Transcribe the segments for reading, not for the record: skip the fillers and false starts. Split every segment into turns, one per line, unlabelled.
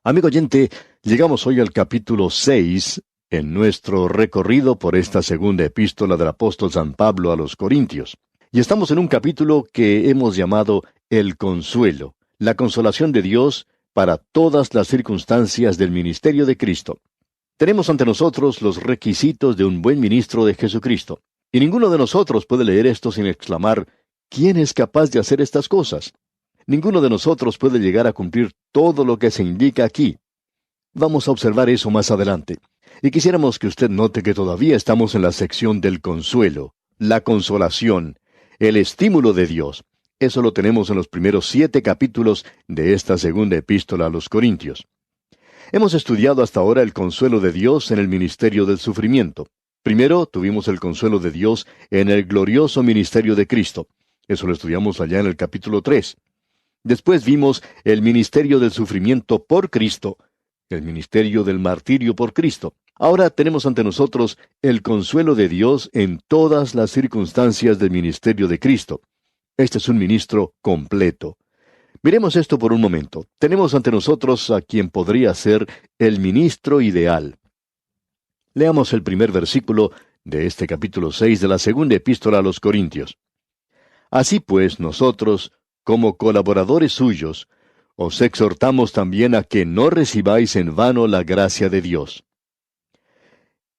Amigo oyente, llegamos hoy al capítulo 6 en nuestro recorrido por esta segunda epístola del apóstol San Pablo a los Corintios. Y estamos en un capítulo que hemos llamado El Consuelo, la consolación de Dios para todas las circunstancias del ministerio de Cristo. Tenemos ante nosotros los requisitos de un buen ministro de Jesucristo. Y ninguno de nosotros puede leer esto sin exclamar, ¿quién es capaz de hacer estas cosas? Ninguno de nosotros puede llegar a cumplir todo lo que se indica aquí. Vamos a observar eso más adelante. Y quisiéramos que usted note que todavía estamos en la sección del consuelo, la consolación, el estímulo de Dios. Eso lo tenemos en los primeros 7 capítulos de esta segunda epístola a los Corintios. Hemos estudiado hasta ahora el consuelo de Dios en el ministerio del sufrimiento. Primero tuvimos el consuelo de Dios en el glorioso ministerio de Cristo. Eso lo estudiamos allá en el capítulo 3. Después vimos el ministerio del sufrimiento por Cristo, el ministerio del martirio por Cristo. Ahora tenemos ante nosotros el consuelo de Dios en todas las circunstancias del ministerio de Cristo. Este es un ministro completo. Miremos esto por un momento. Tenemos ante nosotros a quien podría ser el ministro ideal. Leamos el primer versículo de este capítulo 6 de la segunda epístola a los Corintios. Así pues, nosotros, como colaboradores suyos, os exhortamos también a que no recibáis en vano la gracia de Dios.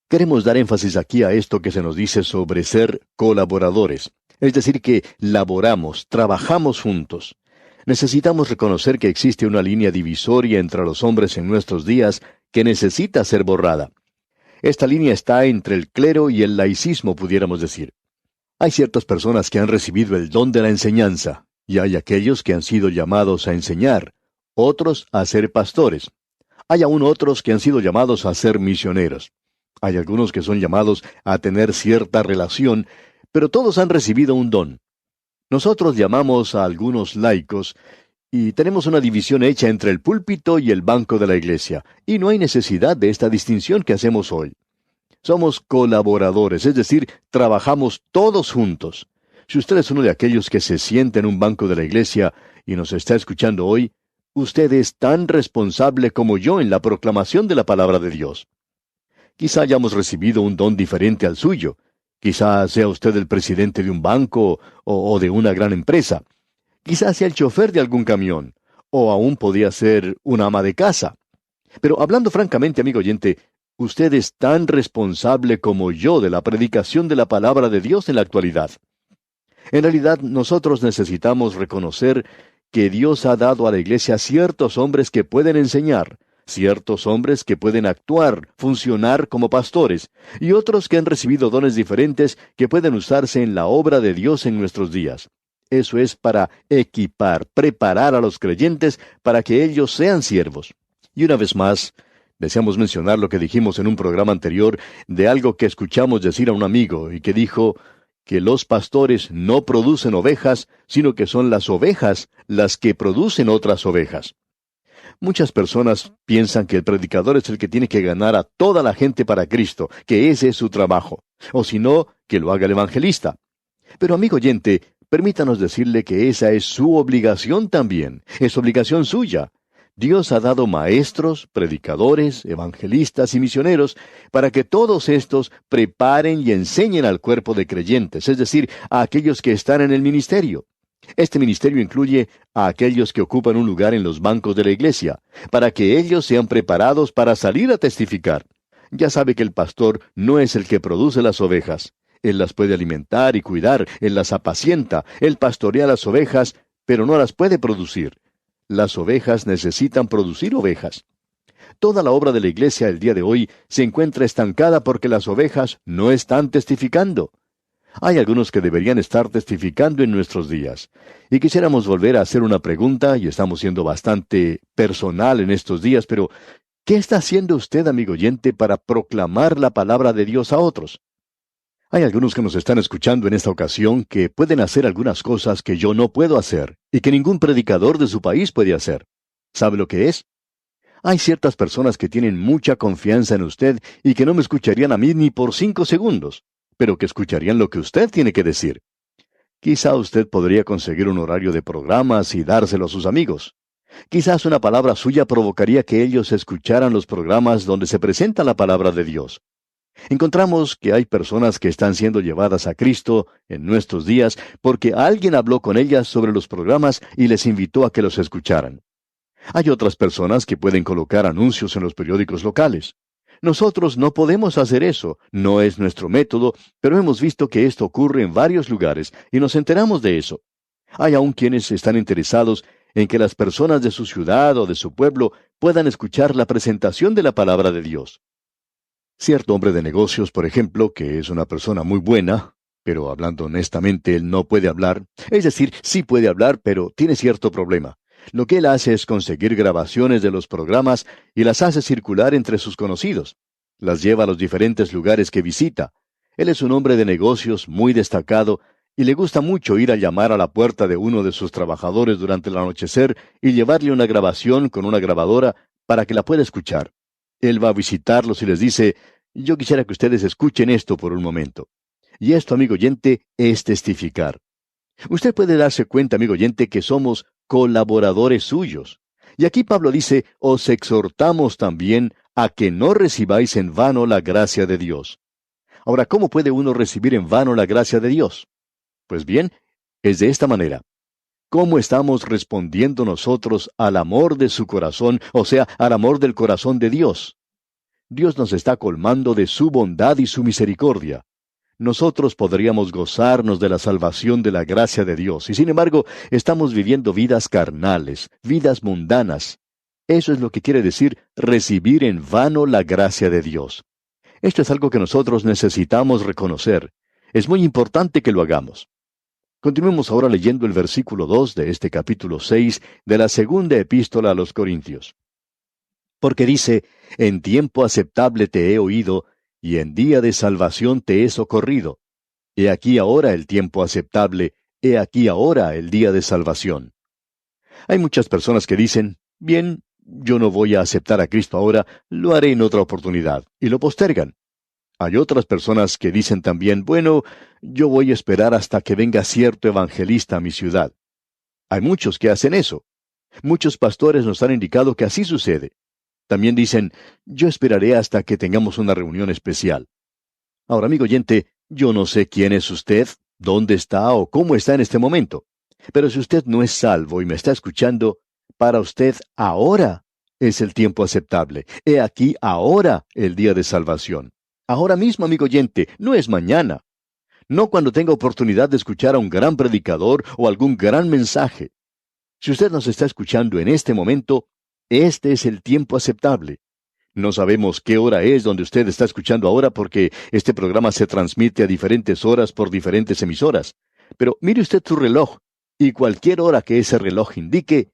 Queremos dar énfasis aquí a esto que se nos dice sobre ser colaboradores, es decir, que laboramos, trabajamos juntos. Necesitamos reconocer que existe una línea divisoria entre los hombres en nuestros días que necesita ser borrada. Esta línea está entre el clero y el laicismo, pudiéramos decir. Hay ciertas personas que han recibido el don de la enseñanza, y hay aquellos que han sido llamados a enseñar, otros a ser pastores. Hay aún otros que han sido llamados a ser misioneros. Hay algunos que son llamados a tener cierta relación, pero todos han recibido un don. Nosotros llamamos a algunos laicos, y tenemos una división hecha entre el púlpito y el banco de la iglesia, y no hay necesidad de esta distinción que hacemos hoy. Somos colaboradores, es decir, trabajamos todos juntos. Si usted es uno de aquellos que se sienta en un banco de la iglesia y nos está escuchando hoy, usted es tan responsable como yo en la proclamación de la palabra de Dios. Quizá hayamos recibido un don diferente al suyo. Quizá sea usted el presidente de un banco o de una gran empresa. Quizá sea el chofer de algún camión, o aún podría ser una ama de casa. Pero hablando francamente, amigo oyente, usted es tan responsable como yo de la predicación de la palabra de Dios en la actualidad. En realidad, nosotros necesitamos reconocer que Dios ha dado a la iglesia ciertos hombres que pueden enseñar, ciertos hombres que pueden actuar, funcionar como pastores, y otros que han recibido dones diferentes que pueden usarse en la obra de Dios en nuestros días. Eso es para equipar, preparar a los creyentes para que ellos sean siervos. Y una vez más, deseamos mencionar lo que dijimos en un programa anterior de algo que escuchamos decir a un amigo y que dijo que los pastores no producen ovejas, sino que son las ovejas las que producen otras ovejas. Muchas personas piensan que el predicador es el que tiene que ganar a toda la gente para Cristo, que ese es su trabajo, o si no, que lo haga el evangelista. Pero amigo oyente, permítanos decirle que esa es su obligación también, es obligación suya. Dios ha dado maestros, predicadores, evangelistas y misioneros para que todos estos preparen y enseñen al cuerpo de creyentes, es decir, a aquellos que están en el ministerio. Este ministerio incluye a aquellos que ocupan un lugar en los bancos de la iglesia, para que ellos sean preparados para salir a testificar. Ya sabe que el pastor no es el que produce las ovejas. Él las puede alimentar y cuidar, él las apacienta, él pastorea las ovejas, pero no las puede producir. Las ovejas necesitan producir ovejas. Toda la obra de la iglesia el día de hoy se encuentra estancada porque las ovejas no están testificando. Hay algunos que deberían estar testificando en nuestros días. Y quisiéramos volver a hacer una pregunta, y estamos siendo bastante personal en estos días, pero ¿qué está haciendo usted, amigo oyente, para proclamar la palabra de Dios a otros? Hay algunos que nos están escuchando en esta ocasión que pueden hacer algunas cosas que yo no puedo hacer y que ningún predicador de su país puede hacer. ¿Sabe lo que es? Hay ciertas personas que tienen mucha confianza en usted y que no me escucharían a mí ni por 5 segundos, pero que escucharían lo que usted tiene que decir. Quizá usted podría conseguir un horario de programas y dárselo a sus amigos. Quizás una palabra suya provocaría que ellos escucharan los programas donde se presenta la palabra de Dios. Encontramos que hay personas que están siendo llevadas a Cristo en nuestros días porque alguien habló con ellas sobre los programas y les invitó a que los escucharan. Hay otras personas que pueden colocar anuncios en los periódicos locales. Nosotros no podemos hacer eso, no es nuestro método, pero hemos visto que esto ocurre en varios lugares y nos enteramos de eso. Hay aún quienes están interesados en que las personas de su ciudad o de su pueblo puedan escuchar la presentación de la palabra de Dios. Cierto hombre de negocios, por ejemplo, que es una persona muy buena, pero hablando honestamente, él no puede hablar, es decir, sí puede hablar, pero tiene cierto problema. Lo que él hace es conseguir grabaciones de los programas y las hace circular entre sus conocidos. Las lleva a los diferentes lugares que visita. Él es un hombre de negocios muy destacado y le gusta mucho ir a llamar a la puerta de uno de sus trabajadores durante el anochecer y llevarle una grabación con una grabadora para que la pueda escuchar. Él va a visitarlos y les dice: yo quisiera que ustedes escuchen esto por un momento. Y esto, amigo oyente, es testificar. Usted puede darse cuenta, amigo oyente, que somos colaboradores suyos. Y aquí Pablo dice: os exhortamos también a que no recibáis en vano la gracia de Dios. Ahora, ¿cómo puede uno recibir en vano la gracia de Dios? Pues bien, es de esta manera. ¿Cómo estamos respondiendo nosotros al amor de su corazón, o sea, al amor del corazón de Dios? Dios nos está colmando de su bondad y su misericordia. Nosotros podríamos gozarnos de la salvación de la gracia de Dios, y sin embargo, estamos viviendo vidas carnales, vidas mundanas. Eso es lo que quiere decir recibir en vano la gracia de Dios. Esto es algo que nosotros necesitamos reconocer. Es muy importante que lo hagamos. Continuemos ahora leyendo el versículo 2 de este capítulo 6 de la segunda epístola a los Corintios. Porque dice: en tiempo aceptable te he oído, y en día de salvación te he socorrido. He aquí ahora el tiempo aceptable, he aquí ahora el día de salvación. Hay muchas personas que dicen: bien, yo no voy a aceptar a Cristo ahora, lo haré en otra oportunidad, y lo postergan. Hay otras personas que dicen también: bueno, yo voy a esperar hasta que venga cierto evangelista a mi ciudad. Hay muchos que hacen eso. Muchos pastores nos han indicado que así sucede. También dicen: yo esperaré hasta que tengamos una reunión especial. Ahora, amigo oyente, yo no sé quién es usted, dónde está o cómo está en este momento. Pero si usted no es salvo y me está escuchando, para usted ahora es el tiempo aceptable. He aquí ahora el día de salvación. Ahora mismo, amigo oyente, no es mañana. No cuando tenga oportunidad de escuchar a un gran predicador o algún gran mensaje. Si usted nos está escuchando en este momento, este es el tiempo aceptable. No sabemos qué hora es donde usted está escuchando ahora porque este programa se transmite a diferentes horas por diferentes emisoras. Pero mire usted su reloj, y cualquier hora que ese reloj indique,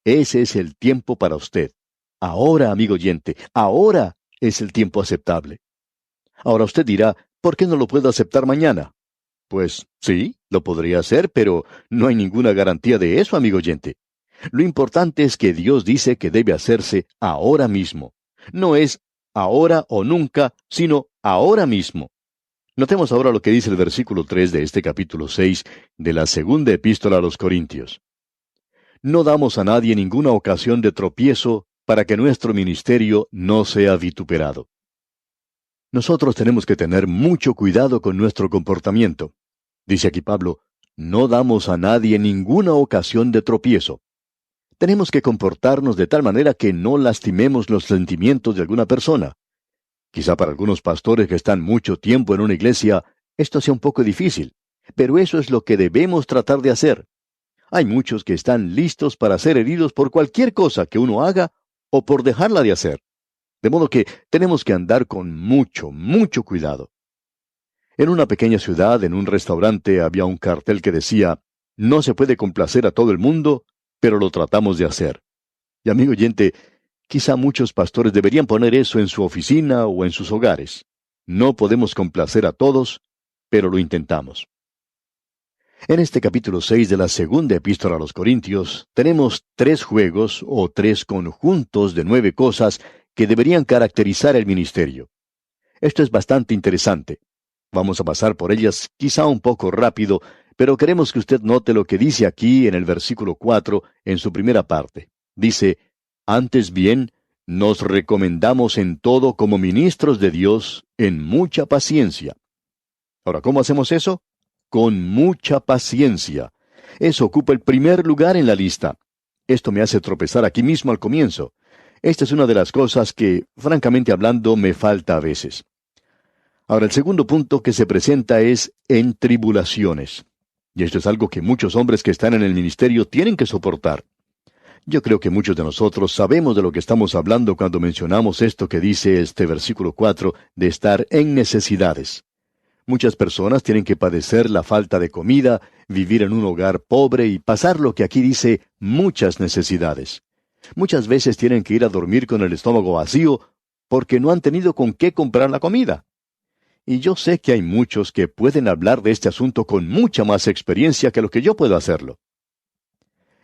ese es el tiempo para usted. Ahora, amigo oyente, ahora es el tiempo aceptable. Ahora usted dirá: ¿por qué no lo puedo aceptar mañana? Pues sí, lo podría hacer, pero no hay ninguna garantía de eso, amigo oyente. Lo importante es que Dios dice que debe hacerse ahora mismo. No es ahora o nunca, sino ahora mismo. Notemos ahora lo que dice el versículo 3 de este capítulo 6 de la segunda epístola a los Corintios. No damos a nadie ninguna ocasión de tropiezo para que nuestro ministerio no sea vituperado. Nosotros tenemos que tener mucho cuidado con nuestro comportamiento. Dice aquí Pablo: no damos a nadie ninguna ocasión de tropiezo. Tenemos que comportarnos de tal manera que no lastimemos los sentimientos de alguna persona. Quizá para algunos pastores que están mucho tiempo en una iglesia, esto sea un poco difícil, pero eso es lo que debemos tratar de hacer. Hay muchos que están listos para ser heridos por cualquier cosa que uno haga o por dejarla de hacer. De modo que tenemos que andar con mucho, mucho cuidado. En una pequeña ciudad, en un restaurante, había un cartel que decía: no se puede complacer a todo el mundo, pero lo tratamos de hacer. Y amigo oyente, quizá muchos pastores deberían poner eso en su oficina o en sus hogares. No podemos complacer a todos, pero lo intentamos. En este capítulo 6 de la segunda epístola a los Corintios, tenemos 3 juegos o 3 conjuntos de 9 cosas que deberían caracterizar el ministerio. Esto es bastante interesante. Vamos a pasar por ellas quizá un poco rápido, pero queremos que usted note lo que dice aquí en el versículo 4, en su primera parte. Dice, antes bien, nos recomendamos en todo como ministros de Dios, en mucha paciencia. Ahora, ¿cómo hacemos eso? Con mucha paciencia. Eso ocupa el primer lugar en la lista. Esto me hace tropezar aquí mismo al comienzo. Esta es una de las cosas que, francamente hablando, me falta a veces. Ahora, el segundo punto que se presenta es en tribulaciones. Y esto es algo que muchos hombres que están en el ministerio tienen que soportar. Yo creo que muchos de nosotros sabemos de lo que estamos hablando cuando mencionamos esto que dice este versículo 4, de estar en necesidades. Muchas personas tienen que padecer la falta de comida, vivir en un hogar pobre y pasar lo que aquí dice muchas necesidades. Muchas veces tienen que ir a dormir con el estómago vacío porque no han tenido con qué comprar la comida. Y yo sé que hay muchos que pueden hablar de este asunto con mucha más experiencia que lo que yo puedo hacerlo.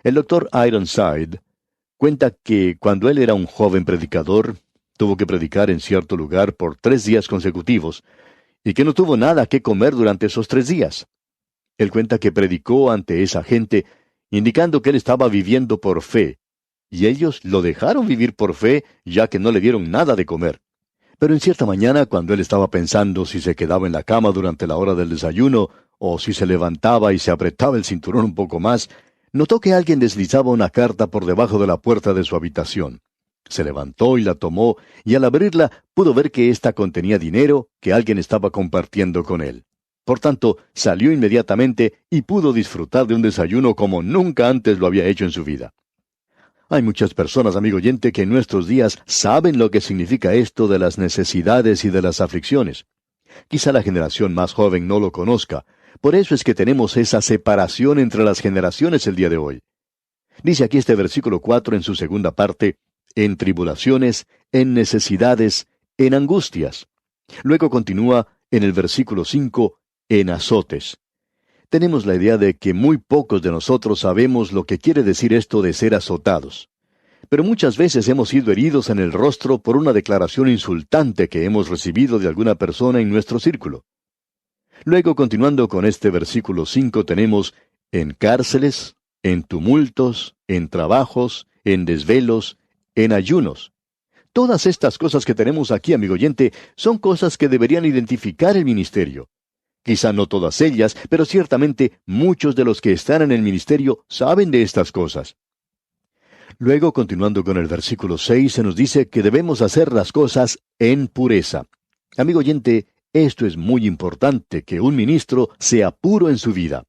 El doctor Ironside cuenta que cuando él era un joven predicador, tuvo que predicar en cierto lugar por 3 días consecutivos, y que no tuvo nada que comer durante esos 3 días. Él cuenta que predicó ante esa gente, indicando que él estaba viviendo por fe, y ellos lo dejaron vivir por fe, ya que no le dieron nada de comer. Pero en cierta mañana, cuando él estaba pensando si se quedaba en la cama durante la hora del desayuno, o si se levantaba y se apretaba el cinturón un poco más, notó que alguien deslizaba una carta por debajo de la puerta de su habitación. Se levantó y la tomó, y al abrirla pudo ver que ésta contenía dinero que alguien estaba compartiendo con él. Por tanto, salió inmediatamente y pudo disfrutar de un desayuno como nunca antes lo había hecho en su vida. Hay muchas personas, amigo oyente, que en nuestros días saben lo que significa esto de las necesidades y de las aflicciones. Quizá la generación más joven no lo conozca. Por eso es que tenemos esa separación entre las generaciones el día de hoy. Dice aquí este versículo 4 en su segunda parte, en tribulaciones, en necesidades, en angustias. Luego continúa en el versículo 5, en azotes. Tenemos la idea de que muy pocos de nosotros sabemos lo que quiere decir esto de ser azotados. Pero muchas veces hemos sido heridos en el rostro por una declaración insultante que hemos recibido de alguna persona en nuestro círculo. Luego, continuando con este versículo 5, tenemos en cárceles, en tumultos, en trabajos, en desvelos, en ayunos. Todas estas cosas que tenemos aquí, amigo oyente, son cosas que deberían identificar el ministerio. Quizá no todas ellas, pero ciertamente muchos de los que están en el ministerio saben de estas cosas. Luego, continuando con el versículo 6, se nos dice que debemos hacer las cosas en pureza. Amigo oyente, esto es muy importante, que un ministro sea puro en su vida.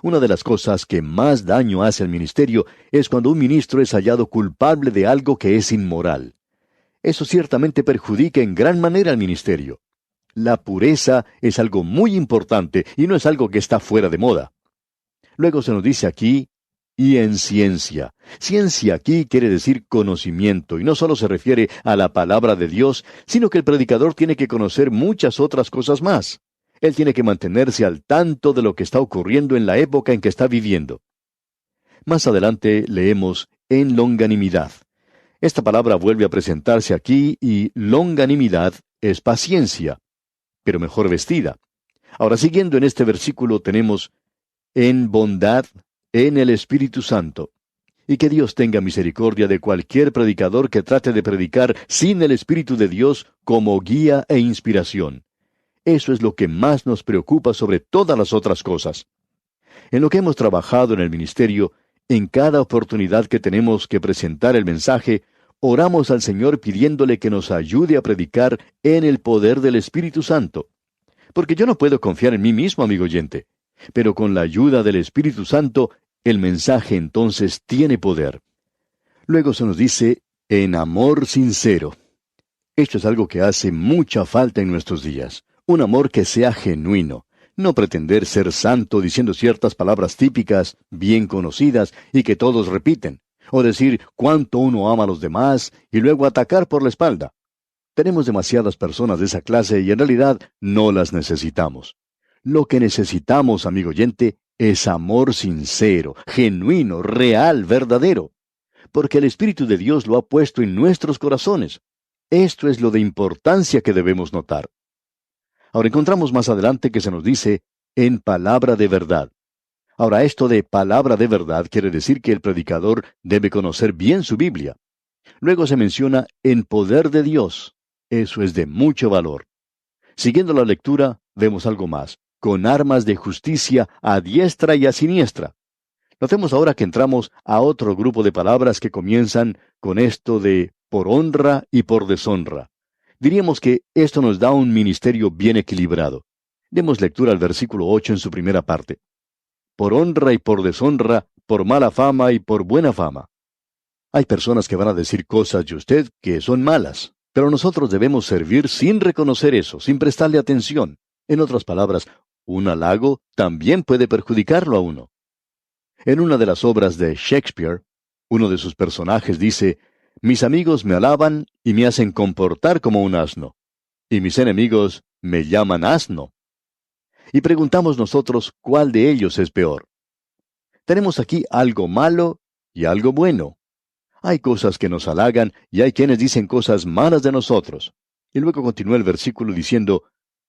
Una de las cosas que más daño hace al ministerio es cuando un ministro es hallado culpable de algo que es inmoral. Eso ciertamente perjudica en gran manera al ministerio. La pureza es algo muy importante y no es algo que está fuera de moda. Luego se nos dice aquí, y en ciencia. Ciencia aquí quiere decir conocimiento, y no solo se refiere a la palabra de Dios, sino que el predicador tiene que conocer muchas otras cosas más. Él tiene que mantenerse al tanto de lo que está ocurriendo en la época en que está viviendo. Más adelante leemos en longanimidad. Esta palabra vuelve a presentarse aquí y longanimidad es paciencia, pero mejor vestida. Ahora, siguiendo en este versículo tenemos en bondad, en el Espíritu Santo. Y que Dios tenga misericordia de cualquier predicador que trate de predicar sin el Espíritu de Dios como guía e inspiración. Eso es lo que más nos preocupa sobre todas las otras cosas. En lo que hemos trabajado en el ministerio, en cada oportunidad que tenemos que presentar el mensaje, oramos al Señor pidiéndole que nos ayude a predicar en el poder del Espíritu Santo. Porque yo no puedo confiar en mí mismo, amigo oyente. Pero con la ayuda del Espíritu Santo, el mensaje entonces tiene poder. Luego se nos dice, en amor sincero. Esto es algo que hace mucha falta en nuestros días. Un amor que sea genuino. No pretender ser santo diciendo ciertas palabras típicas, bien conocidas, y que todos repiten. O decir cuánto uno ama a los demás, y luego atacar por la espalda. Tenemos demasiadas personas de esa clase y en realidad no las necesitamos. Lo que necesitamos, amigo oyente, es amor sincero, genuino, real, verdadero. Porque el Espíritu de Dios lo ha puesto en nuestros corazones. Esto es lo de importancia que debemos notar. Ahora encontramos más adelante que se nos dice, en palabra de verdad. Ahora, esto de palabra de verdad quiere decir que el predicador debe conocer bien su Biblia. Luego se menciona en poder de Dios. Eso es de mucho valor. Siguiendo la lectura, vemos algo más. Con armas de justicia a diestra y a siniestra. Notemos ahora que entramos a otro grupo de palabras que comienzan con esto de por honra y por deshonra. Diríamos que esto nos da un ministerio bien equilibrado. Demos lectura al versículo 8 en su primera parte. Por honra y por deshonra, por mala fama y por buena fama. Hay personas que van a decir cosas de usted que son malas, pero nosotros debemos servir sin reconocer eso, sin prestarle atención. En otras palabras, un halago también puede perjudicarlo a uno. En una de las obras de Shakespeare, uno de sus personajes dice, mis amigos me alaban y me hacen comportar como un asno, y mis enemigos me llaman asno. Y preguntamos nosotros cuál de ellos es peor. Tenemos aquí algo malo y algo bueno. Hay cosas que nos halagan y hay quienes dicen cosas malas de nosotros. Y luego continúa el versículo diciendo,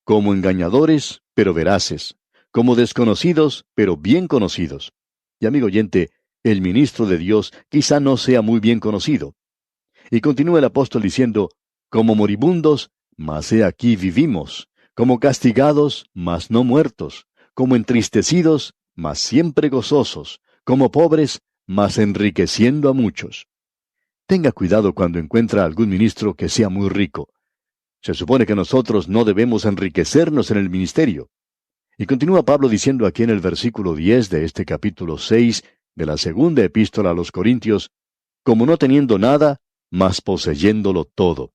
como engañadores, pero veraces, como desconocidos, pero bien conocidos. Y amigo oyente, el ministro de Dios quizá no sea muy bien conocido. Y continúa el apóstol diciendo, como moribundos, mas he aquí vivimos, como castigados, mas no muertos, como entristecidos, mas siempre gozosos, como pobres, mas enriqueciendo a muchos. Tenga cuidado cuando encuentra algún ministro que sea muy rico. Se supone que nosotros no debemos enriquecernos en el ministerio. Y continúa Pablo diciendo aquí en el versículo 10 de este capítulo 6 de la segunda epístola a los Corintios, como no teniendo nada, mas poseyéndolo todo.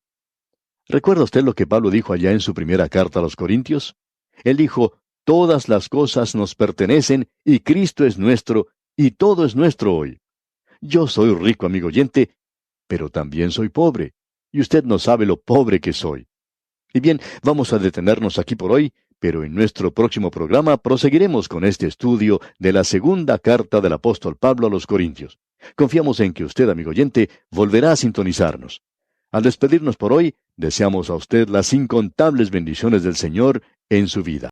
¿Recuerda usted lo que Pablo dijo allá en su primera carta a los Corintios? Él dijo, todas las cosas nos pertenecen y Cristo es nuestro y todo es nuestro hoy. Yo soy rico, amigo oyente, pero también soy pobre, y usted no sabe lo pobre que soy. Y bien, vamos a detenernos aquí por hoy, pero en nuestro próximo programa proseguiremos con este estudio de la segunda carta del apóstol Pablo a los Corintios. Confiamos en que usted, amigo oyente, volverá a sintonizarnos. Al despedirnos por hoy, deseamos a usted las incontables bendiciones del Señor en su vida.